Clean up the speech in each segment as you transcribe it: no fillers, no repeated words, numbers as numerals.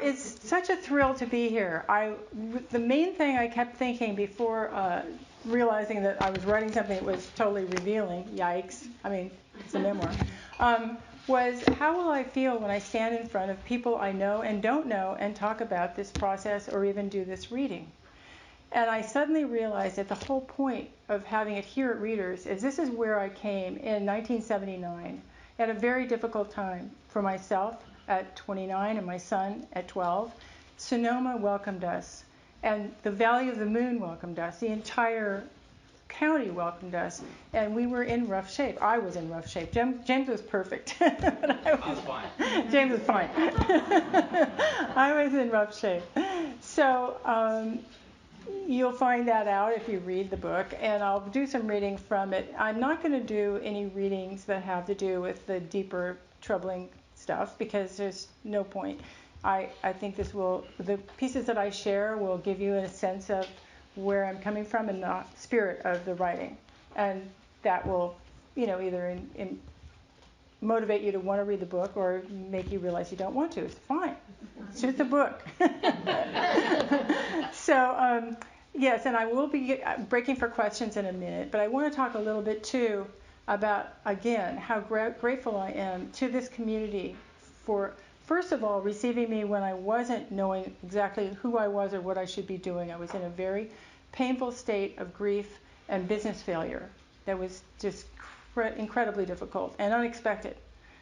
it's such a thrill to be here. The main thing I kept thinking before realizing that I was writing something that was totally revealing, yikes, I mean, it's a memoir, was how will I feel when I stand in front of people I know and don't know and talk about this process or even do this reading? And I suddenly realized that the whole point of having it here at Readers is this is where I came in 1979 at a very difficult time for myself at 29 and my son at 12. Sonoma welcomed us, and the Valley of the Moon welcomed us. The entire county welcomed us, and we were in rough shape. I was in rough shape. James was perfect. But I was fine. James was fine. I was in rough shape. So you'll find that out if you read the book, and I'll do some reading from it. I'm not going to do any readings that have to do with the deeper, troubling stuff because there's no point. I think the pieces that I share will give you a sense of where I'm coming from and the spirit of the writing, and that will, either motivate you to want to read the book or make you realize you don't want to. It's fine. It's just a book. So, yes, and I will be breaking for questions in a minute, but I want to talk a little bit, too, about, again, how grateful I am to this community for, first of all, receiving me when I wasn't knowing exactly who I was or what I should be doing. I was in a very painful state of grief and business failure that was just incredibly difficult and unexpected.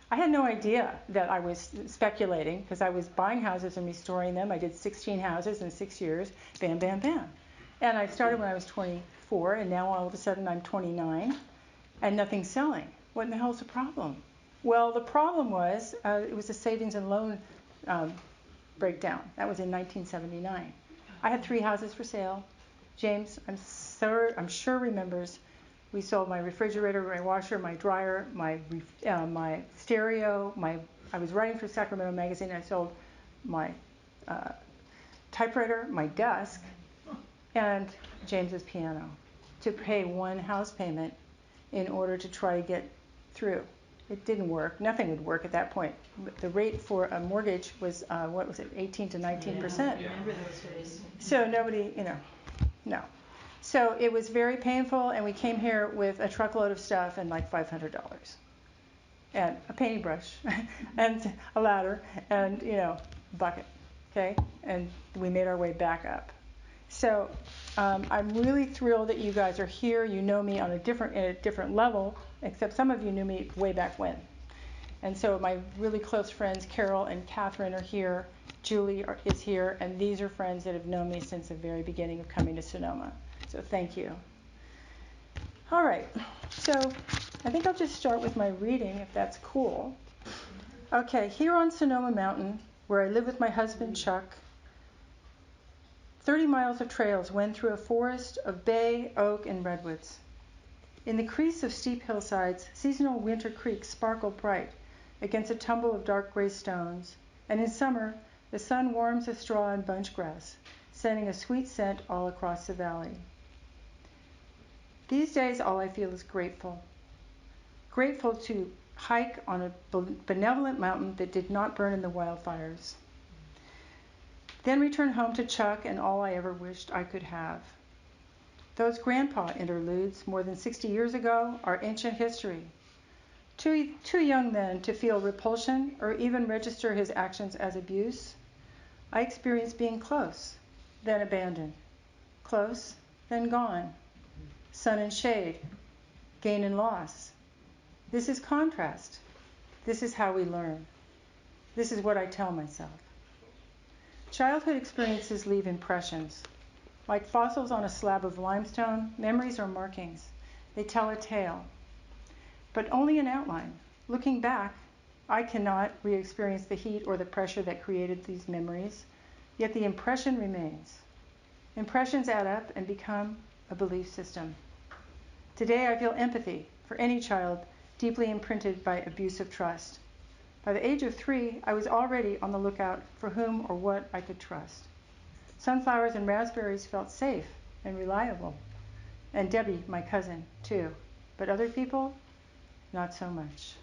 I had no idea that I was speculating because I was buying houses and restoring them. I did 16 houses in 6 years, bam, bam, bam. And I started when I was 24, and now all of a sudden I'm 29, and nothing's selling. What in the hell's the problem? Well, the problem was it was a savings and loan breakdown. That was in 1979. I had 3 houses for sale. James, I'm sure remembers. We sold my refrigerator, my washer, my dryer, my stereo. I was writing for Sacramento Magazine. I sold my typewriter, my desk, and James's piano to pay one house payment in order to try to get through. It didn't work. Nothing would work at that point. The rate for a mortgage was, 18 to 19%. Yeah. Remember those days. So nobody, no. So it was very painful, and we came here with a truckload of stuff and like $500 and a painting brush and a ladder and, a bucket, okay? And we made our way back up. So I'm really thrilled that you guys are here. You know me in a different level, except some of you knew me way back when. And so my really close friends, Carol and Catherine, are here. Julie is here, and these are friends that have known me since the very beginning of coming to Sonoma. So thank you. All right, so I think I'll just start with my reading, if that's cool. Okay, here on Sonoma Mountain, where I live with my husband, Chuck, 30 miles of trails wend through a forest of bay, oak, and redwoods. In the crease of steep hillsides, seasonal winter creeks sparkle bright against a tumble of dark gray stones, and in summer, the sun warms the straw and bunch grass, sending a sweet scent all across the valley. These days, all I feel is grateful. Grateful to hike on a benevolent mountain that did not burn in the wildfires. Then return home to Chuck and all I ever wished I could have. Those grandpa interludes more than 60 years ago are ancient history. Too young then to feel repulsion or even register his actions as abuse, I experienced being close, then abandoned. Close, then gone. Sun and shade, gain and loss. This is contrast. This is how we learn. This is what I tell myself. Childhood experiences leave impressions. Like fossils on a slab of limestone, memories are markings. They tell a tale, but only an outline. Looking back, I cannot re-experience the heat or the pressure that created these memories, yet the impression remains. Impressions add up and become a belief system. Today I feel empathy for any child deeply imprinted by abuse of trust. By the age of 3, I was already on the lookout for whom or what I could trust. Sunflowers and raspberries felt safe and reliable, and Debbie, my cousin, too. But other people, not so much.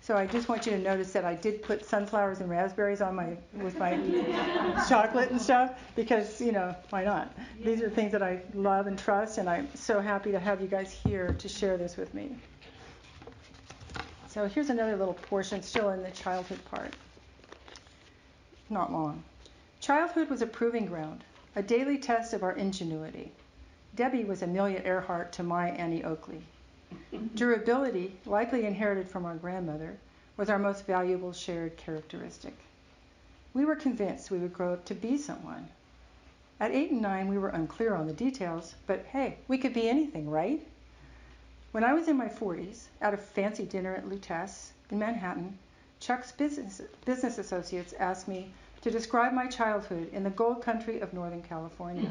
So I just want you to notice that I did put sunflowers and raspberries on with my chocolate and stuff because, why not? These are things that I love and trust, and I'm so happy to have you guys here to share this with me. So here's another little portion still in the childhood part. Not long. Childhood was a proving ground, a daily test of our ingenuity. Debbie was Amelia Earhart to my Annie Oakley. Durability, likely inherited from our grandmother, was our most valuable shared characteristic. We were convinced we would grow up to be someone. At 8 and 9, we were unclear on the details, but hey, we could be anything, right? When I was in my 40s, at a fancy dinner at Lutece in Manhattan, Chuck's business associates asked me to describe my childhood in the gold country of Northern California.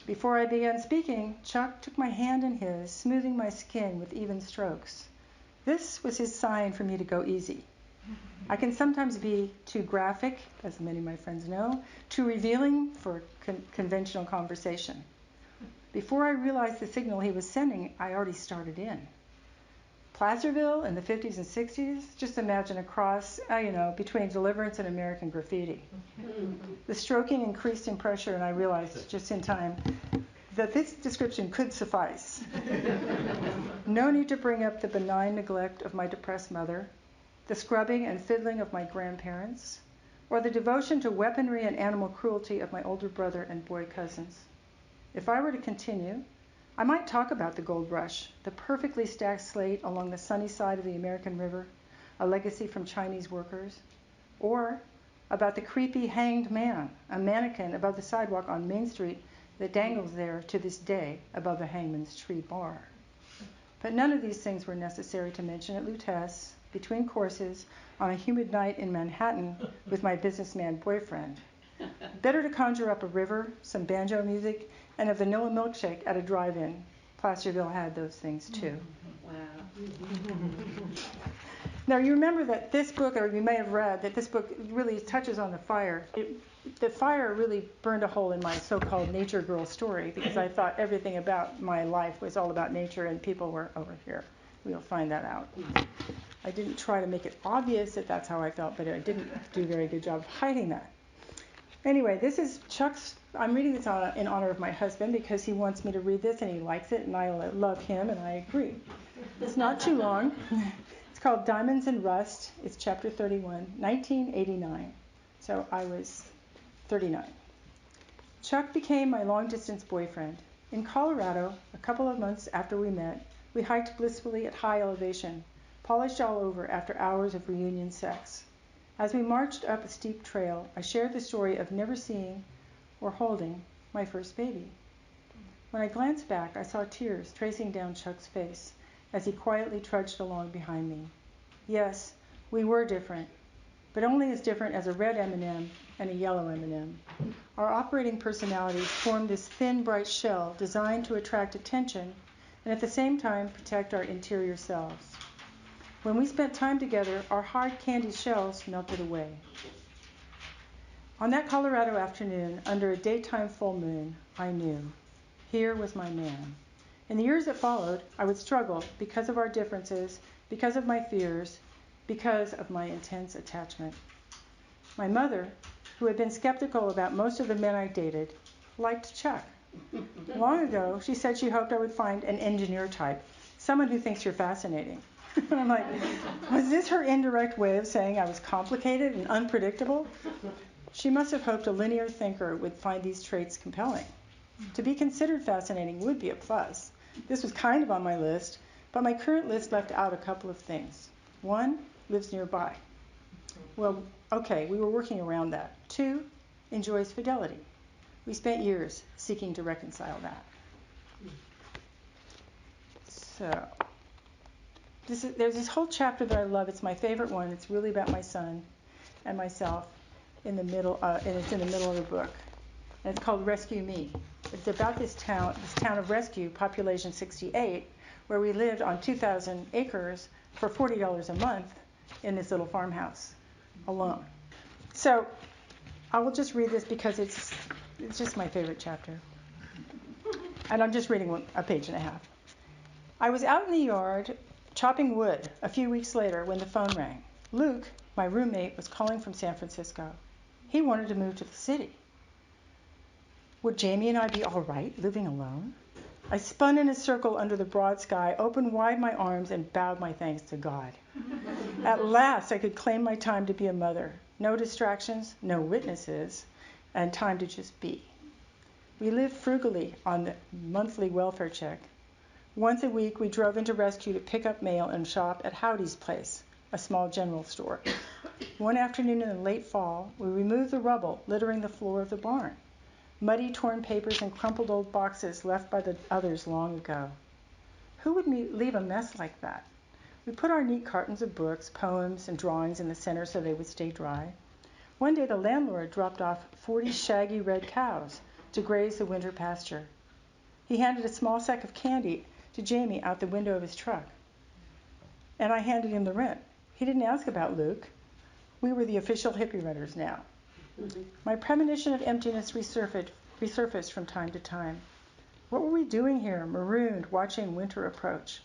Before I began speaking, Chuck took my hand in his, smoothing my skin with even strokes. This was his sign for me to go easy. I can sometimes be too graphic, as many of my friends know, too revealing for conventional conversation. Before I realized the signal he was sending, I already started in. Placerville in the 50s and 60s, just imagine a cross, between Deliverance and American Graffiti. The stroking increased in pressure, and I realized just in time that this description could suffice. No need to bring up the benign neglect of my depressed mother, the scrubbing and fiddling of my grandparents, or the devotion to weaponry and animal cruelty of my older brother and boy cousins. If I were to continue, I might talk about the gold rush, the perfectly stacked slate along the sunny side of the American River, a legacy from Chinese workers, or about the creepy hanged man, a mannequin above the sidewalk on Main Street that dangles there to this day above the Hangman's Tree Bar. But none of these things were necessary to mention at Lutece, between courses, on a humid night in Manhattan with my businessman boyfriend. Better to conjure up a river, some banjo music, and a vanilla milkshake at a drive-in. Placerville had those things too. Wow. Now you remember that this book, or you may have read, that this book really touches on the fire. The fire really burned a hole in my so-called nature girl story because I thought everything about my life was all about nature and people were over here. We'll find that out. I didn't try to make it obvious that that's how I felt, but I didn't do a very good job of hiding that. Anyway, this is Chuck's. I'm reading this in honor of my husband because he wants me to read this and he likes it and I love him and I agree. It's not too long. It's called Diamonds and Rust. It's chapter 31, 1989. So I was 39. Chuck became my long-distance boyfriend. In Colorado, a couple of months after we met, we hiked blissfully at high elevation, polished all over after hours of reunion sex. As we marched up a steep trail, I shared the story of never seeing or holding my first baby. When I glanced back, I saw tears tracing down Chuck's face as he quietly trudged along behind me. Yes, we were different, but only as different as a red M&M and a yellow M&M. Our operating personalities formed this thin, bright shell designed to attract attention and at the same time protect our interior selves. When we spent time together, our hard candy shells melted away. On that Colorado afternoon, under a daytime full moon, I knew. Here was my man. In the years that followed, I would struggle because of our differences, because of my fears, because of my intense attachment. My mother, who had been skeptical about most of the men I dated, liked Chuck. Long ago, she said she hoped I would find an engineer type, someone who thinks you're fascinating. And I'm like, was this her indirect way of saying I was complicated and unpredictable? She must have hoped a linear thinker would find these traits compelling. To be considered fascinating would be a plus. This was kind of on my list, but my current list left out a couple of things. 1, lives nearby. Well, okay, we were working around that. 2, enjoys fidelity. We spent years seeking to reconcile that. So, there's this whole chapter that I love. It's my favorite one. It's really about my son and myself in the middle, and it's in the middle of the book. And it's called Rescue Me. It's about this town of Rescue, population 68, where we lived on 2,000 acres for $40 a month in this little farmhouse alone. So I will just read this because it's just my favorite chapter. And I'm just reading a page and a half. I was out in the yard chopping wood a few weeks later when the phone rang. Luke, my roommate, was calling from San Francisco. He wanted to move to the city. Would Jamie and I be all right living alone? I spun in a circle under the broad sky, opened wide my arms, and bowed my thanks to God. At last, I could claim my time to be a mother. No distractions, no witnesses, and time to just be. We lived frugally on the monthly welfare check. Once a week, we drove into Rescue to pick up mail and shop at Howdy's Place, a small general store. One afternoon in the late fall, we removed the rubble littering the floor of the barn. Muddy, torn papers and crumpled old boxes left by the others long ago. Who would leave a mess like that? We put our neat cartons of books, poems, and drawings in the center so they would stay dry. One day the landlord dropped off 40 shaggy red cows to graze the winter pasture. He handed a small sack of candy to Jamie out the window of his truck, and I handed him the rent. He didn't ask about Luke. We were the official hippie renters now. My premonition of emptiness resurfaced from time to time. What were we doing here, marooned, watching winter approach?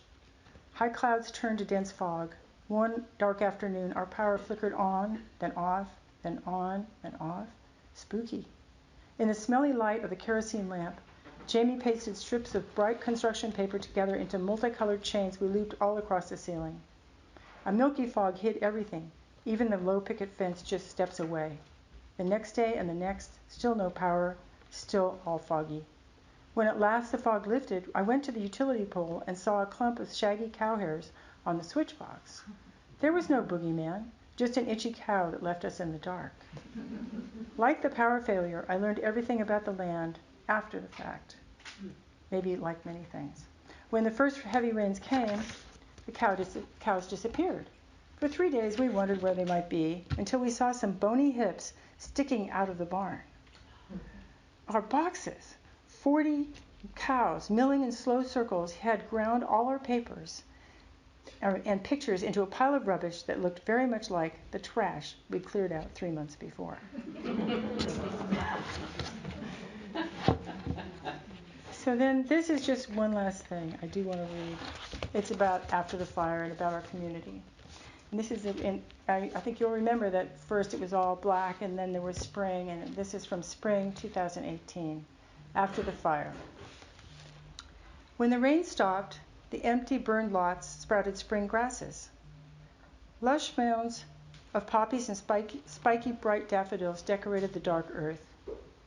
High clouds turned to dense fog. One dark afternoon, our power flickered on, then off, then on, then off. Spooky. In the smelly light of the kerosene lamp, Jamie pasted strips of bright construction paper together into multicolored chains we looped all across the ceiling. A milky fog hid everything, even the low picket fence just steps away. The next day and the next, still no power, still all foggy. When at last the fog lifted, I went to the utility pole and saw a clump of shaggy cow hairs on the switch box. There was no boogeyman, just an itchy cow that left us in the dark. Like the power failure, I learned everything about the land after the fact. Maybe like many things. When the first heavy rains came, the cows disappeared. For 3 days we wondered where they might be until we saw some bony hips sticking out of the barn. Our boxes, 40 cows milling in slow circles, had ground all our papers and pictures into a pile of rubbish that looked very much like the trash we'd cleared out 3 months before. So then this is just one last thing I do want to read. It's about after the fire and about our community. And this is, I think you'll remember that first it was all black and then there was spring, and this is from spring 2018, after the fire. When the rain stopped, the empty burned lots sprouted spring grasses. Lush mounds of poppies and spiky bright daffodils decorated the dark earth.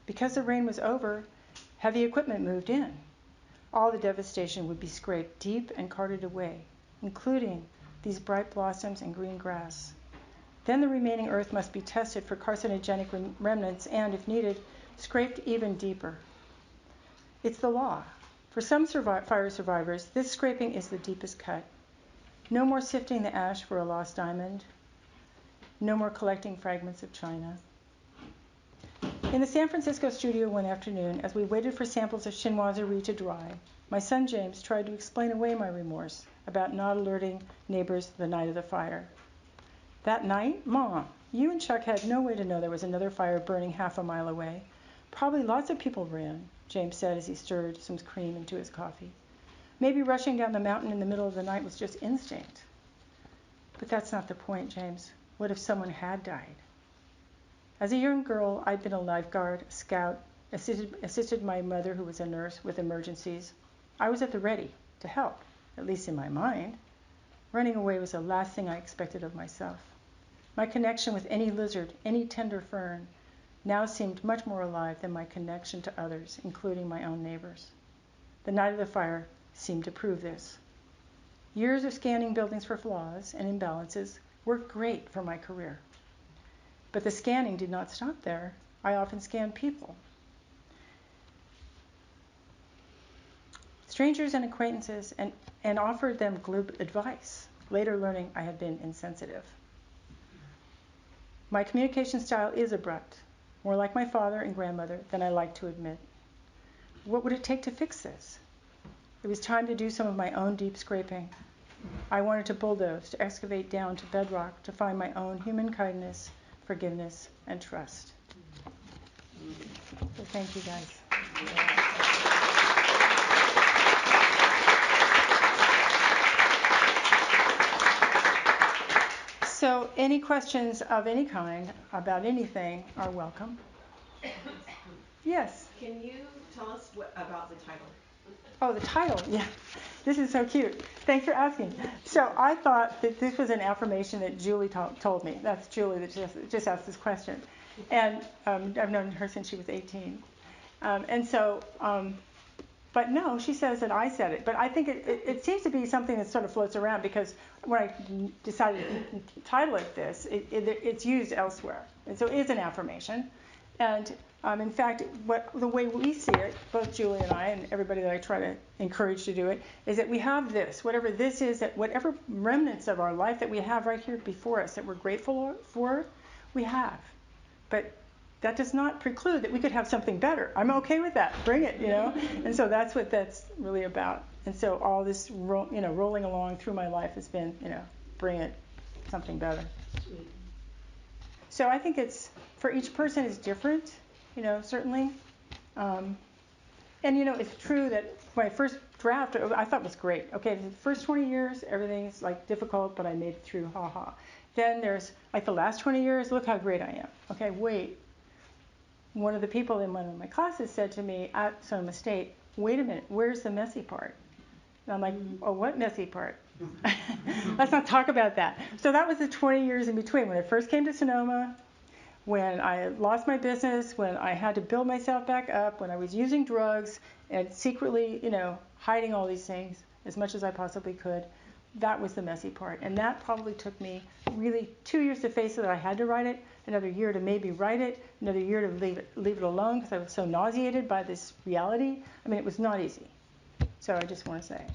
Because the rain was over, heavy equipment moved in. All the devastation would be scraped deep and carted away, including these bright blossoms and green grass. Then the remaining earth must be tested for carcinogenic remnants and, if needed, scraped even deeper. It's the law. For some fire survivors, this scraping is the deepest cut. No more sifting the ash for a lost diamond. No more collecting fragments of china. In the San Francisco studio one afternoon, as we waited for samples of chinoiserie to dry, my son James tried to explain away my remorse about not alerting neighbors the night of the fire. That night, Mom, you and Chuck had no way to know there was another fire burning half a mile away. Probably lots of people were in, James said as he stirred some cream into his coffee. Maybe rushing down the mountain in the middle of the night was just instinct. But that's not the point, James. What if someone had died? As a young girl, I'd been a lifeguard, a scout, assisted my mother, who was a nurse, with emergencies. I was at the ready to help, at least in my mind. Running away was the last thing I expected of myself. My connection with any lizard, any tender fern, now seemed much more alive than my connection to others, including my own neighbors. The night of the fire seemed to prove this. Years of scanning buildings for flaws and imbalances worked great for my career. But the scanning did not stop there. I often scanned people. Strangers and acquaintances, and offered them glib advice, later learning I had been insensitive. My communication style is abrupt, more like my father and grandmother than I like to admit. What would it take to fix this? It was time to do some of my own deep scraping. I wanted to bulldoze, to excavate down to bedrock, to find my own human kindness, forgiveness, and trust. So thank you, guys. So any questions of any kind about anything are welcome. Yes? Can you tell us about the title? Oh, the title, yeah. This is so cute. Thanks for asking. So I thought that this was an affirmation that Julie told me. That's Julie that just asked this question. And I've known her since she was 18. But no, she says that I said it. But I think it seems to be something that sort of floats around, because when I decided to title it this, it's used elsewhere. And so it is an affirmation. And in fact, the way we see it, both Julie and I and everybody that I try to encourage to do it, is that we have this, whatever this is, that whatever remnants of our life that we have right here before us that we're grateful for, we have. But that does not preclude that we could have something better. I'm okay with that. Bring it, And so that's what that's really about. And so all this, rolling along through my life has been, bring it, something better. Sweet. So I think it's, for each person is different, certainly. And, it's true that my first draft I thought was great. Okay, the first 20 years, everything's difficult, but I made it through, ha. Then there's the last 20 years, look how great I am. Okay, wait. One of the people in one of my classes said to me at Sonoma State, wait a minute, where's the messy part? And I'm like, oh, what messy part? Let's not talk about that. So that was the 20 years in between, when I first came to Sonoma, when I lost my business, when I had to build myself back up, when I was using drugs and secretly, hiding all these things as much as I possibly could. That was the messy part. And that probably took me really 2 years to face it. I had to write it, another year to maybe write it, another year to leave it alone because I was so nauseated by this reality. I mean, it was not easy. So I just want to say.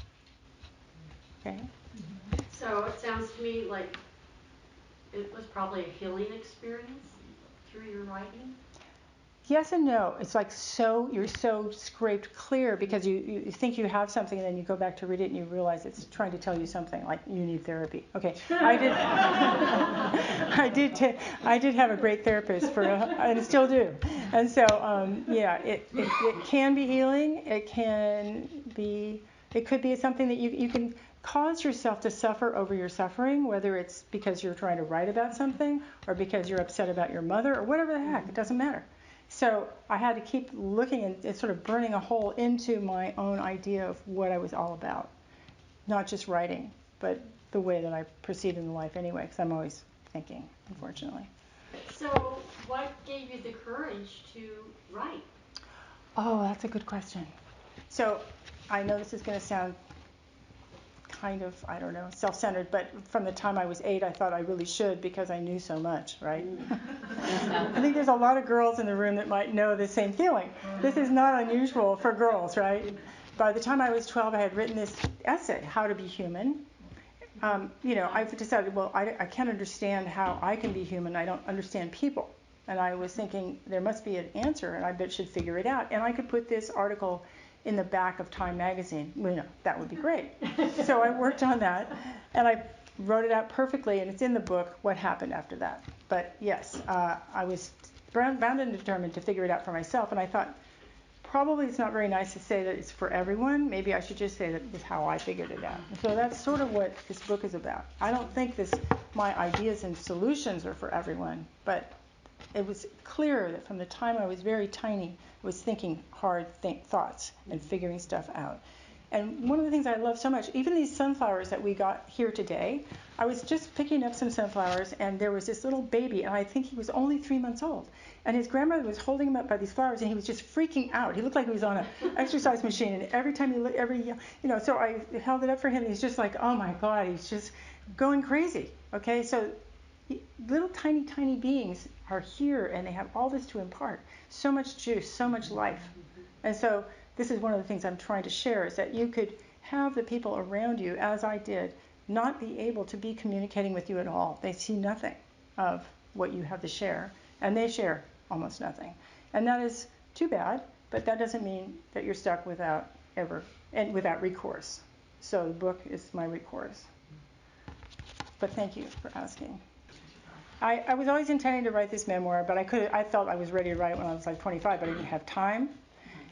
Okay? So it sounds to me like it was probably a healing experience through your writing? Yes and no. It's you're so scraped clear because you think you have something, and then you go back to read it and you realize it's trying to tell you something, like you need therapy. Okay, I did have a great therapist and still do. And so it can be healing. It could be something that you can cause yourself to suffer over your suffering, whether it's because you're trying to write about something or because you're upset about your mother or whatever the heck. It doesn't matter. So I had to keep looking and sort of burning a hole into my own idea of what I was all about. Not just writing, but the way that I proceed in life anyway, because I'm always thinking, unfortunately. So what gave you the courage to write? Oh, that's a good question. So I know this is going to sound kind of, I don't know, self-centered, but from the time I was 8, I thought I really should because I knew so much, right? I think there's a lot of girls in the room that might know the same feeling. This is not unusual for girls, right? By the time I was 12, I had written this essay, How to Be Human. I've decided, I can't understand how I can be human. I don't understand people. And I was thinking there must be an answer, and I should figure it out. And I could put this article in the back of Time Magazine. That would be great. So I worked on that, and I wrote it out perfectly, and it's in the book, What Happened After That. But yes, I was bound and determined to figure it out for myself, and I thought, probably it's not very nice to say that it's for everyone. Maybe I should just say that it's how I figured it out. And so that's sort of what this book is about. I don't think my ideas and solutions are for everyone, but it was clear that from the time I was very tiny, I was thinking hard thoughts and figuring stuff out. And one of the things I love so much, even these sunflowers that we got here today, I was just picking up some sunflowers, and there was this little baby, and I think he was only 3 months old. And his grandmother was holding him up by these flowers, and he was just freaking out. He looked like he was on an exercise machine, and every time so I held it up for him, and he's just like, oh my God, he's just going crazy. Okay, so little tiny, tiny beings are here, and they have all this to impart. So much juice, so much life. And so this is one of the things I'm trying to share, is that you could have the people around you, as I did, not be able to be communicating with you at all. They see nothing of what you have to share, and they share almost nothing. And that is too bad, but that doesn't mean that you're stuck without recourse. So the book is my recourse. But thank you for asking. I was always intending to write this memoir, but I felt I was ready to write it when I was like 25, but I didn't have time.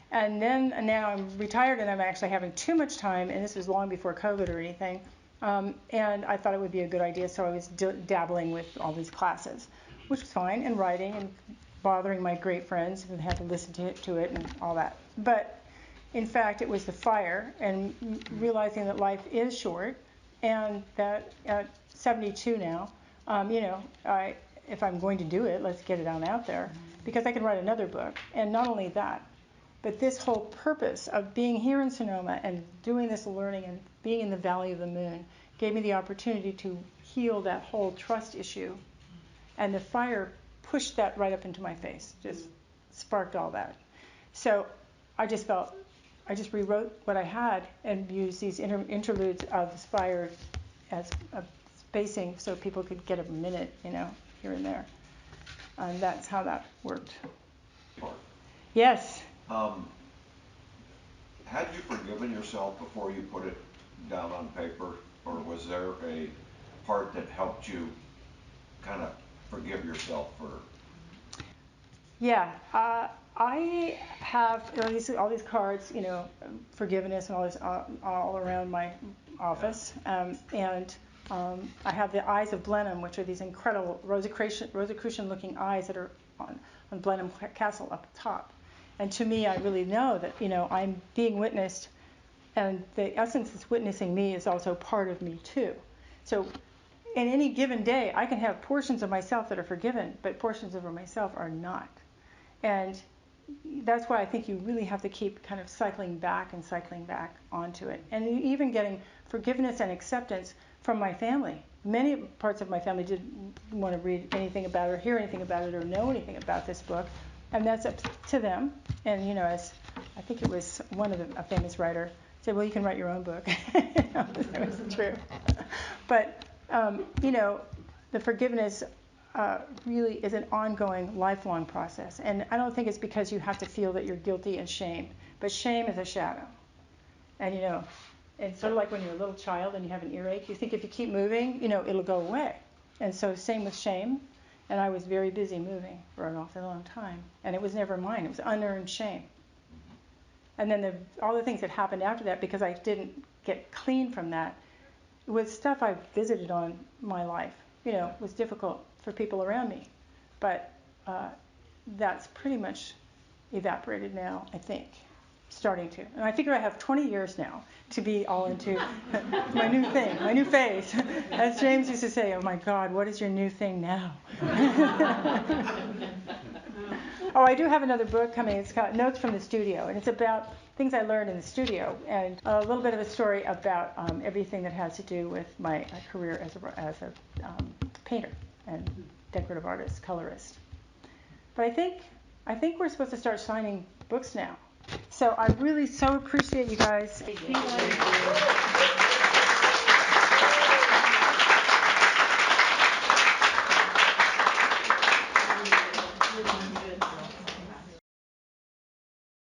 And now I'm retired, and I'm actually having too much time, and this was long before COVID or anything. And I thought it would be a good idea, so I was dabbling with all these classes, which was fine, and writing and bothering my great friends who had to listen to it and all that. But in fact, it was the fire and realizing that life is short, and that at 72 now, if I'm going to do it, let's get it out there, because I can write another book. And not only that, but this whole purpose of being here in Sonoma and doing this learning and being in the Valley of the Moon gave me the opportunity to heal that whole trust issue. And the fire pushed that right up into my face, just sparked all that. So I just rewrote what I had and used these interludes of fire as a spacing so people could get a minute, here and there. And that's how that worked. Part. Yes. Had you forgiven yourself before you put it down on paper, or was there a part that helped you kind of forgive yourself for? Yeah, I have all these cards, forgiveness and all this all around my office, and I have the eyes of Blenheim, which are these incredible Rosicrucian-looking eyes that are on Blenheim Castle up top. And to me, I really know that, I'm being witnessed, and the essence that's witnessing me is also part of me too. So in any given day, I can have portions of myself that are forgiven, but portions of myself are not. And that's why I think you really have to keep kind of cycling back onto it. And even getting forgiveness and acceptance from my family. Many parts of my family didn't want to read anything about it or hear anything about it or know anything about this book. And that's up to them. And, as I think it was a famous writer said, well, you can write your own book. That was true. But, the forgiveness really is an ongoing, lifelong process. And I don't think it's because you have to feel that you're guilty and shame. But shame is a shadow. And, it's sort of like when you're a little child and you have an earache. You think if you keep moving, it'll go away. And so same with shame. And I was very busy moving for an awfully long time. And it was never mine. It was unearned shame. And then all the things that happened after that, because I didn't get clean from that, was stuff I visited on my life. It was difficult for people around me. But that's pretty much evaporated now, I think. Starting to. And I figure I have 20 years now to be all into my new thing, my new phase. As James used to say, oh my God, what is your new thing now? Oh, I do have another book coming. It's called Notes from the Studio, and it's about things I learned in the studio, and a little bit of a story about everything that has to do with my career as a painter and decorative artist, colorist. But I think we're supposed to start signing books now. So I really so appreciate you guys. Thank you.